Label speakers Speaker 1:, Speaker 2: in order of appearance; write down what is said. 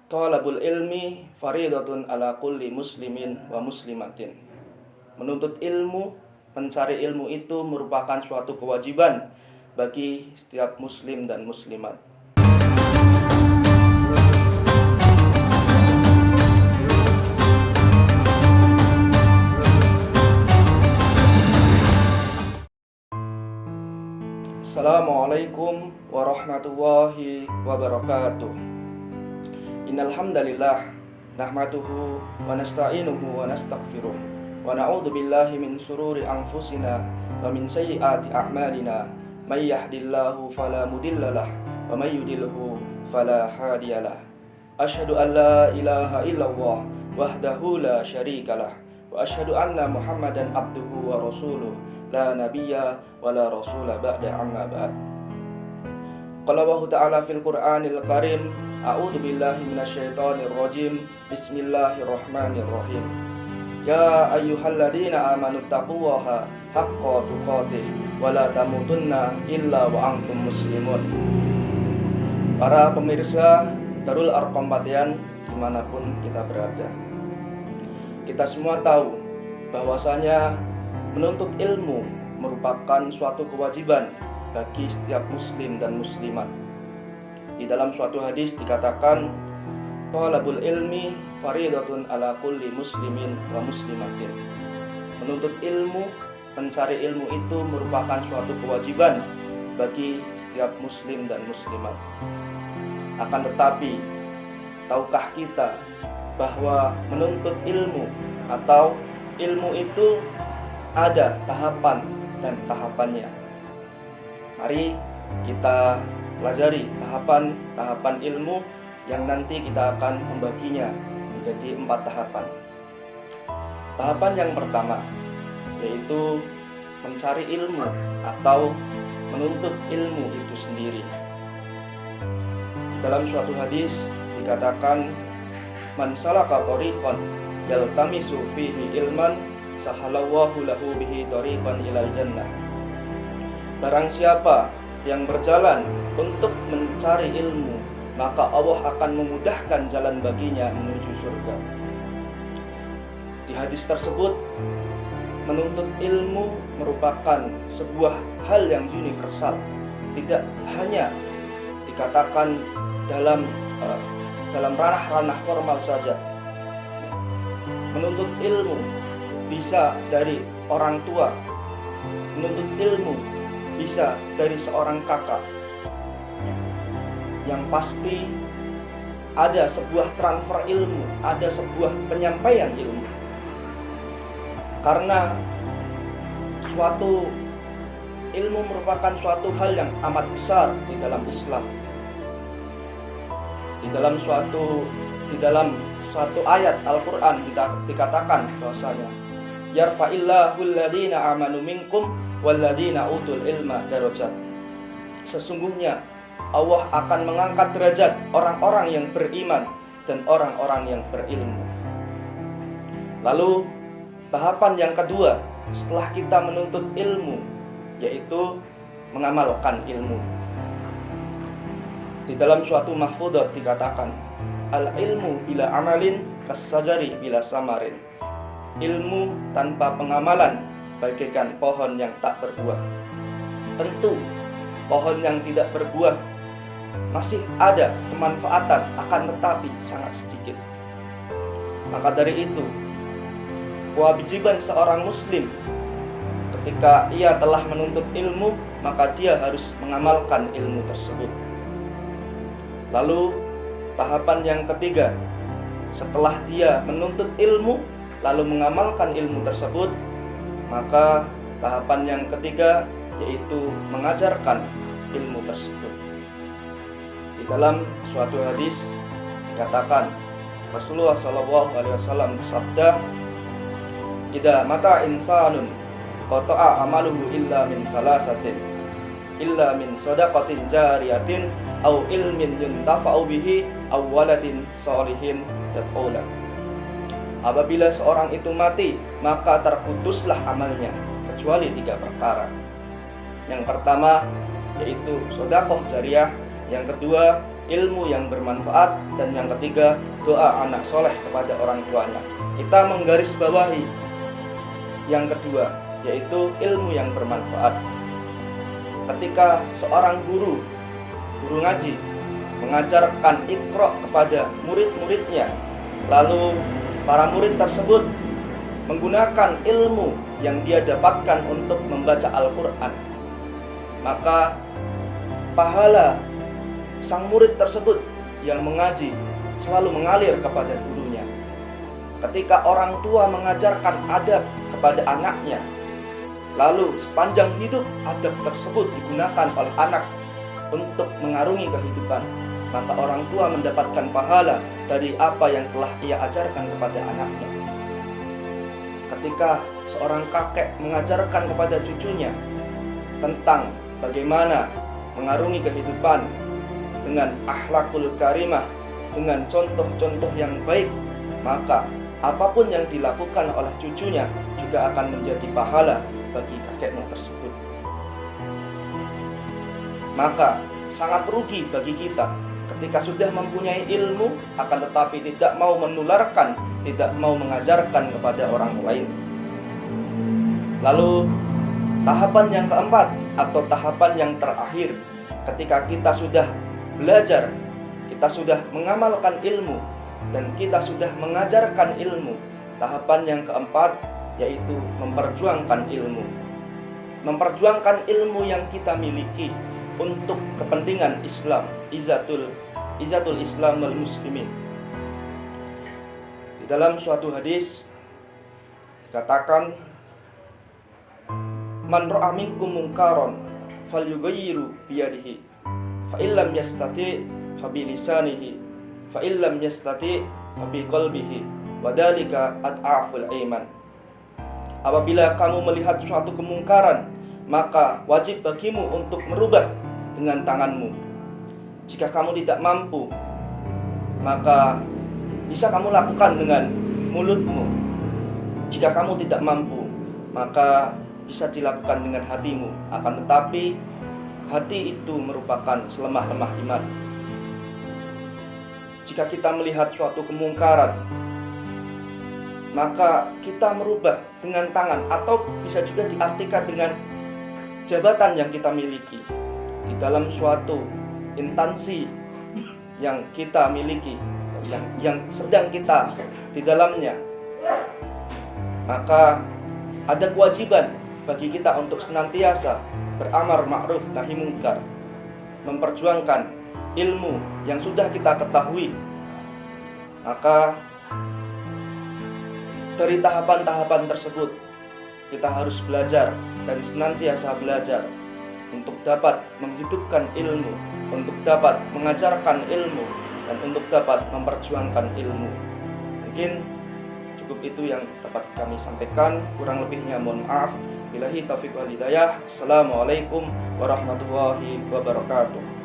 Speaker 1: Talabul ilmi faridatun ala kulli muslimin wa muslimatin. Menuntut ilmu, mencari ilmu itu merupakan suatu kewajiban bagi setiap muslim dan muslimat. Assalamualaikum warahmatullahi wabarakatuh. Innal hamdalillah nahmaduhu wa nasta'inuhu wa nastaghfiruh wa na'udzu billahi min shururi anfusina wa min sayyiati a'malina may yahdihillahu fala mudhillalah wa may yudhlilhu fala hadiyalah. Asyhadu an la ilaha illallah wahdahu la syarikalah wa asyhadu anna Muhammadan abduhu wa rasuluh la nabiyya wa la rasula ba'da amma ba'd. Qala Allah Ta'ala fil Qur'anil Karim, a'udzu billahi minasyaitonir rajim. Bismillahirrahmanirrahim. Ya ayyuhalladzina amanu taqullaha haqqa tuqatih wa la tamutunna illa wa antum muslimun. Para pemirsa Darul Arqam Patian dimanapun kita berada, kita semua tahu bahwasanya menuntut ilmu merupakan suatu kewajiban bagi setiap muslim dan muslimat. Di dalam suatu hadis dikatakan, talabul ilmi faridatun ala kulli muslimin wa muslimatin. Menuntut ilmu, mencari ilmu itu merupakan suatu kewajiban bagi setiap muslim dan muslimat. Akan tetapi, tahukah kita bahwa menuntut ilmu atau ilmu itu ada tahapan dan tahapannya? Mari kita pelajari tahapan-tahapan ilmu yang nanti kita akan membaginya menjadi 4 tahapan. Tahapan yang pertama yaitu mencari ilmu atau menuntut ilmu itu sendiri. Dalam suatu hadis dikatakan, man salaka thariqan yaltamisu fihi ilman sahalallahu lahu bihi thariqan ilal jannah. Barang siapa yang berjalan untuk mencari ilmu, maka Allah akan memudahkan jalan baginya menuju surga. Di hadis tersebut, menuntut ilmu merupakan sebuah hal yang universal, tidak hanya dikatakan dalam ranah-ranah formal saja. Menuntut ilmu bisa dari orang tua, menuntut ilmu bisa dari seorang kakak. Yang pasti ada sebuah transfer ilmu, ada sebuah penyampaian ilmu. Karena suatu ilmu merupakan suatu hal yang amat besar di dalam Islam. Di dalam suatu ayat Al-Qur'an dikatakan bahwasanya yarfa'illahu alladhina amanu minkum walladzina utul ilma darajat. Sesungguhnya Allah akan mengangkat derajat orang-orang yang beriman dan orang-orang yang berilmu. Lalu tahapan yang kedua setelah kita menuntut ilmu yaitu mengamalkan ilmu. Di dalam suatu mahfudzat dikatakan, al ilmu bila amalin kasajari bila samarin. Ilmu tanpa pengamalan bagaikan pohon yang tak berbuah. Tentu pohon yang tidak berbuah masih ada kemanfaatan, akan tetapi sangat sedikit. Maka dari itu, kewajiban seorang muslim ketika ia telah menuntut ilmu, maka dia harus mengamalkan ilmu tersebut. Lalu tahapan yang ketiga, setelah dia menuntut ilmu lalu mengamalkan ilmu tersebut, maka tahapan yang ketiga yaitu mengajarkan ilmu tersebut. Di dalam suatu hadis dikatakan, Rasulullah SAW bersabda, "Idza mata insanun qata'a amaluhu illa min salasatin, illa min shadaqatin jariyatin aw ilmin yuntafa'u bihi aw waladin sholihin yad'u lahu." Apabila seorang itu mati, maka terputuslah amalnya kecuali 3 perkara. Yang pertama yaitu sedekah jariyah, yang kedua ilmu yang bermanfaat, dan yang ketiga, doa anak soleh kepada orang tuanya. Kita menggarisbawahi yang kedua, yaitu ilmu yang bermanfaat. Ketika seorang guru ngaji mengajarkan Iqra kepada murid-muridnya, lalu para murid tersebut menggunakan ilmu yang dia dapatkan untuk membaca Al-Quran, maka pahala sang murid tersebut yang mengaji selalu mengalir kepada gurunya. Ketika orang tua mengajarkan adab kepada anaknya, lalu sepanjang hidup adab tersebut digunakan oleh anak untuk mengarungi kehidupan, maka orang tua mendapatkan pahala dari apa yang telah ia ajarkan kepada anaknya. Ketika seorang kakek mengajarkan kepada cucunya tentang bagaimana mengarungi kehidupan dengan akhlakul karimah, dengan contoh-contoh yang baik, maka apapun yang dilakukan oleh cucunya juga akan menjadi pahala bagi kakeknya tersebut. Maka sangat rugi bagi kita ketika sudah mempunyai ilmu, akan tetapi tidak mau menularkan, tidak mau mengajarkan kepada orang lain. Lalu tahapan yang keempat atau tahapan yang terakhir, ketika kita sudah belajar, kita sudah mengamalkan ilmu, dan kita sudah mengajarkan ilmu, tahapan yang keempat yaitu memperjuangkan ilmu. Memperjuangkan ilmu yang kita miliki untuk kepentingan Islam, izatul Islam wal muslimin. Di dalam suatu hadis dikatakan, man ra'a minkum munkaron falyughayyiru biyadihi, fa illam yastati fa bilisanihi, fa illam yastati fa biqalbihi, wa dzalika ad'aful iman. Apabila kamu melihat suatu kemungkaran, maka wajib bagimu untuk merubah dengan tanganmu. Jika kamu tidak mampu, maka bisa kamu lakukan dengan mulutmu. Jika kamu tidak mampu, maka bisa dilakukan dengan hatimu. Akan tetapi hati itu merupakan selemah-lemah iman. Jika kita melihat suatu kemungkaran, maka kita merubah dengan tangan, atau bisa juga diartikan dengan jabatan yang kita miliki di dalam suatu instansi yang kita miliki, yang sedang kita di dalamnya. Maka ada kewajiban bagi kita untuk senantiasa beramar ma'ruf nahi mungkar, memperjuangkan ilmu yang sudah kita ketahui. Maka dari tahapan-tahapan tersebut kita harus belajar dan senantiasa belajar untuk dapat menghidupkan ilmu, untuk dapat mengajarkan ilmu, dan untuk dapat memperjuangkan ilmu. Mungkin cukup itu yang dapat kami sampaikan, kurang lebihnya mohon maaf. Billahi taufiq wal hidayah. Assalamualaikum warahmatullahi wabarakatuh.